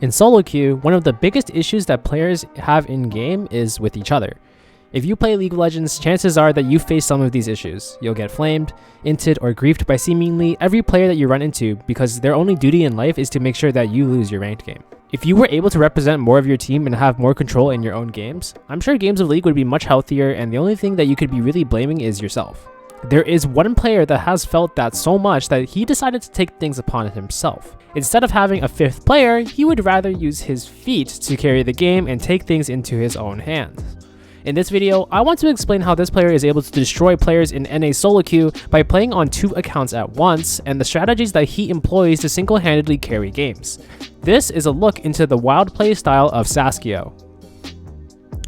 In solo queue, one of the biggest issues that players have in-game is with each other. If you play League of Legends, chances are that you face some of these issues. You'll get flamed, inted, or griefed by seemingly every player that you run into because their only duty in life is to make sure that you lose your ranked game. If you were able to represent more of your team and have more control in your own games, I'm sure games of League would be much healthier, and the only thing that you could be really blaming is yourself. There is one player that has felt that so much that he decided to take things upon himself. Instead of having a fifth player, he would rather use his feet to carry the game and take things into his own hands. In this video, I want to explain how this player is able to destroy players in NA solo queue by playing on 2 accounts at once, and the strategies that he employs to single-handedly carry games. This is a look into the wild play style of Saskio.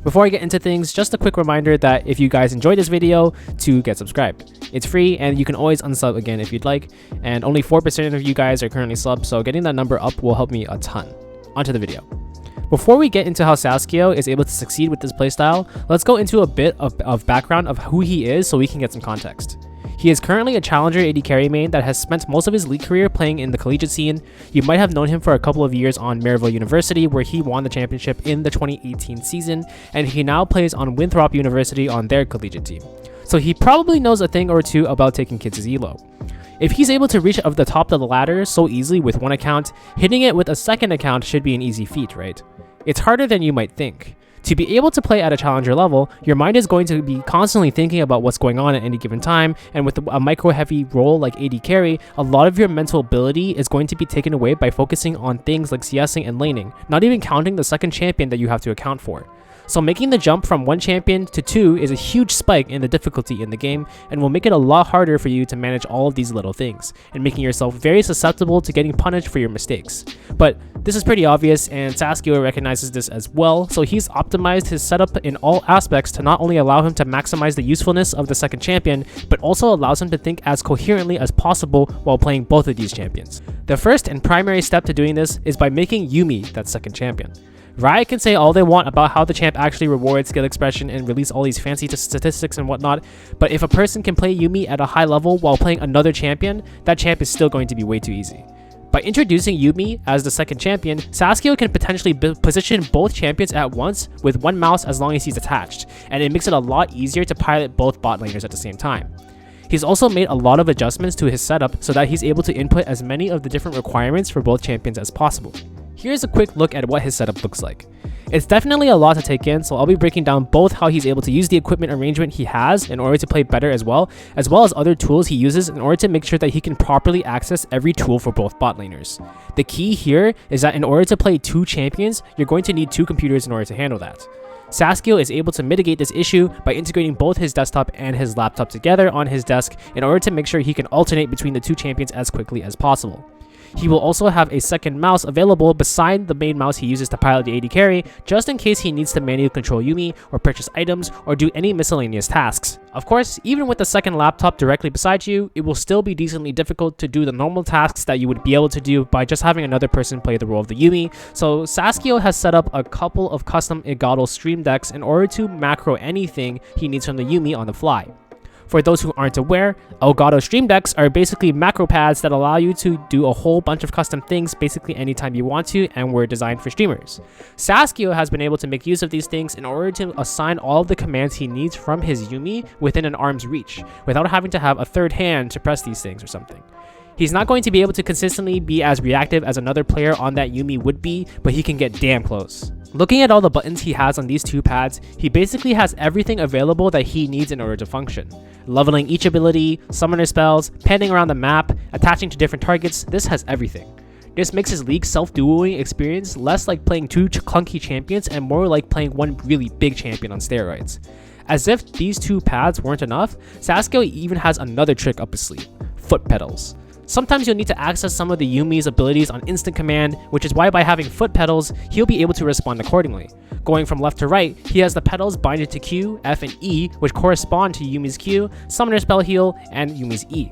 Before I get into things, just a quick reminder that if you guys enjoyed this video, to get subscribed. It's free and you can always unsub again if you'd like, and only 4% of you guys are currently subbed, so getting that number up will help me a ton. Onto the video. Before we get into how Saskio is able to succeed with this playstyle, let's go into a bit of background of who he is so we can get some context. He is currently a challenger AD carry main that has spent most of his league career playing in the collegiate scene. You might have known him for a couple of years on Maryville University, where he won the championship in the 2018 season, and he now plays on Winthrop University on their collegiate team. So he probably knows a thing or two about taking kids' elo. If he's able to reach of the top of the ladder so easily with one account, hitting it with a second account should be an easy feat, right? It's harder than you might think. To be able to play at a challenger level, your mind is going to be constantly thinking about what's going on at any given time, and with a micro-heavy role like AD carry, a lot of your mental ability is going to be taken away by focusing on things like CSing and laning, not even counting the second champion that you have to account for. So making the jump from 1 champion to 2 is a huge spike in the difficulty in the game, and will make it a lot harder for you to manage all of these little things, and making yourself very susceptible to getting punished for your mistakes. But this is pretty obvious, and Saskio recognizes this as well, so he's optimized his setup in all aspects to not only allow him to maximize the usefulness of the second champion, but also allows him to think as coherently as possible while playing both of these champions. The first and primary step to doing this is by making Yuumi that second champion. Riot can say all they want about how the champ actually rewards skill expression and release all these fancy statistics and whatnot, but if a person can play Yuumi at a high level while playing another champion, that champ is still going to be way too easy. By introducing Yuumi as the second champion, Saskio can potentially position both champions at once with one mouse as long as he's attached, and it makes it a lot easier to pilot both bot laners at the same time. He's also made a lot of adjustments to his setup so that he's able to input as many of the different requirements for both champions as possible. Here's a quick look at what his setup looks like. It's definitely a lot to take in, so I'll be breaking down both how he's able to use the equipment arrangement he has in order to play better as well as other tools he uses in order to make sure that he can properly access every tool for both bot laners. The key here is that in order to play 2 champions, you're going to need 2 computers in order to handle that. Saskio is able to mitigate this issue by integrating both his desktop and his laptop together on his desk in order to make sure he can alternate between the 2 champions as quickly as possible. He will also have a second mouse available beside the main mouse he uses to pilot the AD carry, just in case he needs to manually control Yuumi or purchase items or do any miscellaneous tasks. Of course, even with the second laptop directly beside you, it will still be decently difficult to do the normal tasks that you would be able to do by just having another person play the role of the Yuumi, so Saskio has set up a couple of custom Elgato stream decks in order to macro anything he needs from the Yuumi on the fly. For those who aren't aware, Elgato Stream Decks are basically macro pads that allow you to do a whole bunch of custom things basically anytime you want to, and were designed for streamers. Saskio has been able to make use of these things in order to assign all of the commands he needs from his Yuumi within an arm's reach, without having to have a third hand to press these things or something. He's not going to be able to consistently be as reactive as another player on that Yuumi would be, but he can get damn close. Looking at all the buttons he has on these 2 pads, he basically has everything available that he needs in order to function. Leveling each ability, summoner spells, panning around the map, attaching to different targets, this has everything. This makes his league self-duoing experience less like playing 2 clunky champions and more like playing one really big champion on steroids. As if these 2 pads weren't enough, Saskio even has another trick up his sleeve: foot pedals. Sometimes you'll need to access some of the Yuumi's abilities on instant command, which is why by having foot pedals, he'll be able to respond accordingly. Going from left to right, he has the pedals binded to Q, F, and E, which correspond to Yuumi's Q, Summoner Spell Heal, and Yuumi's E.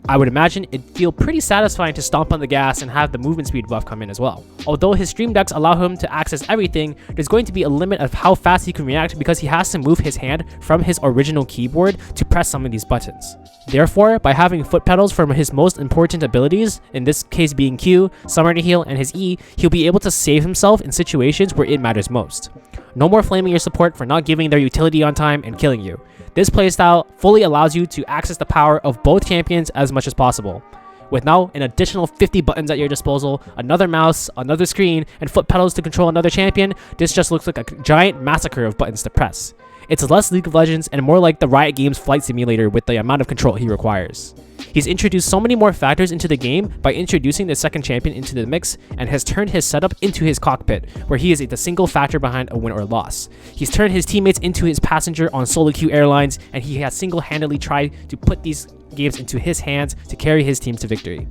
I would imagine it'd feel pretty satisfying to stomp on the gas and have the movement speed buff come in as well. Although his stream decks allow him to access everything, there's going to be a limit of how fast he can react because he has to move his hand from his original keyboard to press some of these buttons. Therefore, by having foot pedals from his most important abilities, in this case being Q, Summer to Heal, and his E, he'll be able to save himself in situations where it matters most. No more flaming your support for not giving their utility on time and killing you. This playstyle fully allows you to access the power of both champions as much as possible. With now an additional 50 buttons at your disposal, another mouse, another screen, and foot pedals to control another champion, this just looks like a giant massacre of buttons to press. It's less League of Legends and more like the Riot Games flight simulator with the amount of control he requires. He's introduced so many more factors into the game by introducing the second champion into the mix and has turned his setup into his cockpit, where he is the single factor behind a win or loss. He's turned his teammates into his passenger on solo queue airlines, and he has single-handedly tried to put these games into his hands to carry his team to victory.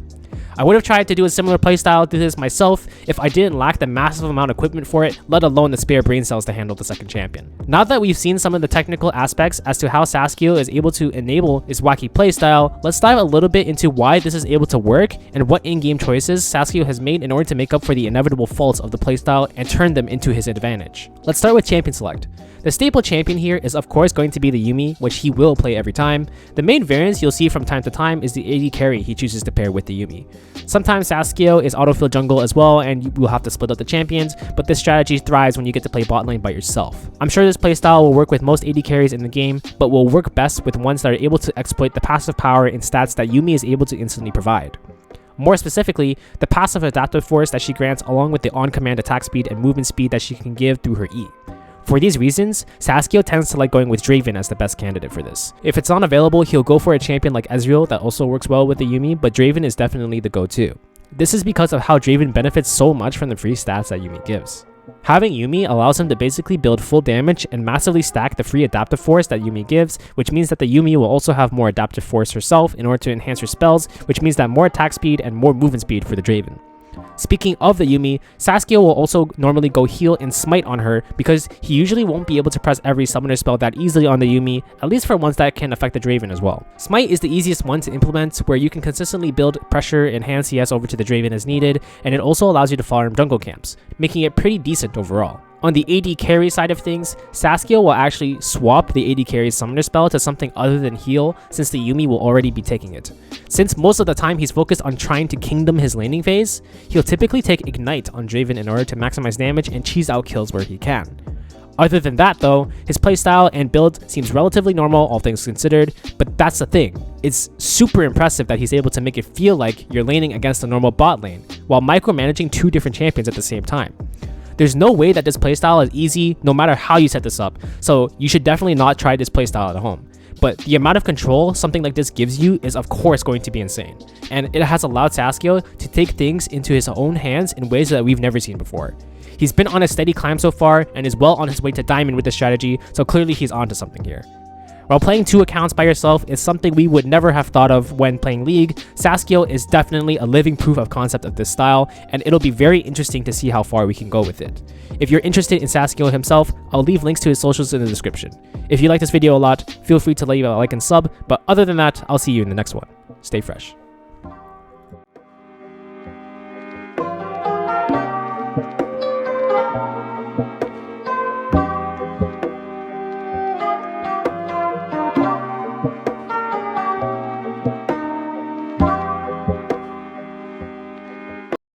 I would have tried to do a similar playstyle to this myself if I didn't lack the massive amount of equipment for it, let alone the spare brain cells to handle the second champion. Now that we've seen some of the technical aspects as to how Saskio is able to enable his wacky playstyle, let's dive a little bit into why this is able to work and what in-game choices Saskio has made in order to make up for the inevitable faults of the playstyle and turn them into his advantage. Let's start with champion select. The staple champion here is of course going to be the Yuumi, which he will play every time. The main variance you'll see from time to time is the AD carry he chooses to pair with the Yuumi. Sometimes Saskio is autofill jungle as well, and you will have to split up the champions, but this strategy thrives when you get to play bot lane by yourself. I'm sure this playstyle will work with most AD carries in the game, but will work best with ones that are able to exploit the passive power and stats that Yuumi is able to instantly provide. More specifically, the passive adaptive force that she grants along with the on-command attack speed and movement speed that she can give through her E. For these reasons, Saskio tends to like going with Draven as the best candidate for this. If it's unavailable, he'll go for a champion like Ezreal that also works well with the Yuumi, but Draven is definitely the go-to. This is because of how Draven benefits so much from the free stats that Yuumi gives. Having Yuumi allows him to basically build full damage and massively stack the free adaptive force that Yuumi gives, which means that the Yuumi will also have more adaptive force herself in order to enhance her spells, which means that more attack speed and more movement speed for the Draven. Speaking of the Yuumi, Saskio will also normally go heal and smite on her because he usually won't be able to press every summoner spell that easily on the Yuumi, at least for ones that can affect the Draven as well. Smite is the easiest one to implement, where you can consistently build pressure and hand CS over to the Draven as needed, and it also allows you to farm jungle camps, making it pretty decent overall. On the AD carry side of things, Saskio will actually swap the AD carry's summoner spell to something other than heal, since the Yuumi will already be taking it. Since most of the time he's focused on trying to kingdom his laning phase, he'll typically take Ignite on Draven in order to maximize damage and cheese out kills where he can. Other than that though, his playstyle and build seems relatively normal all things considered, but that's the thing. It's super impressive that he's able to make it feel like you're laning against a normal bot lane, while micromanaging two different champions at the same time. There's no way that this playstyle is easy no matter how you set this up, so you should definitely not try this playstyle at home. But the amount of control something like this gives you is of course going to be insane, and it has allowed Saskio to take things into his own hands in ways that we've never seen before. He's been on a steady climb so far and is well on his way to Diamond with this strategy, so clearly he's onto something here. While playing two accounts by yourself is something we would never have thought of when playing League, Saskio is definitely a living proof of concept of this style, and it'll be very interesting to see how far we can go with it. If you're interested in Saskio himself, I'll leave links to his socials in the description. If you like this video a lot, feel free to leave a like and sub, but other than that, I'll see you in the next one. Stay fresh.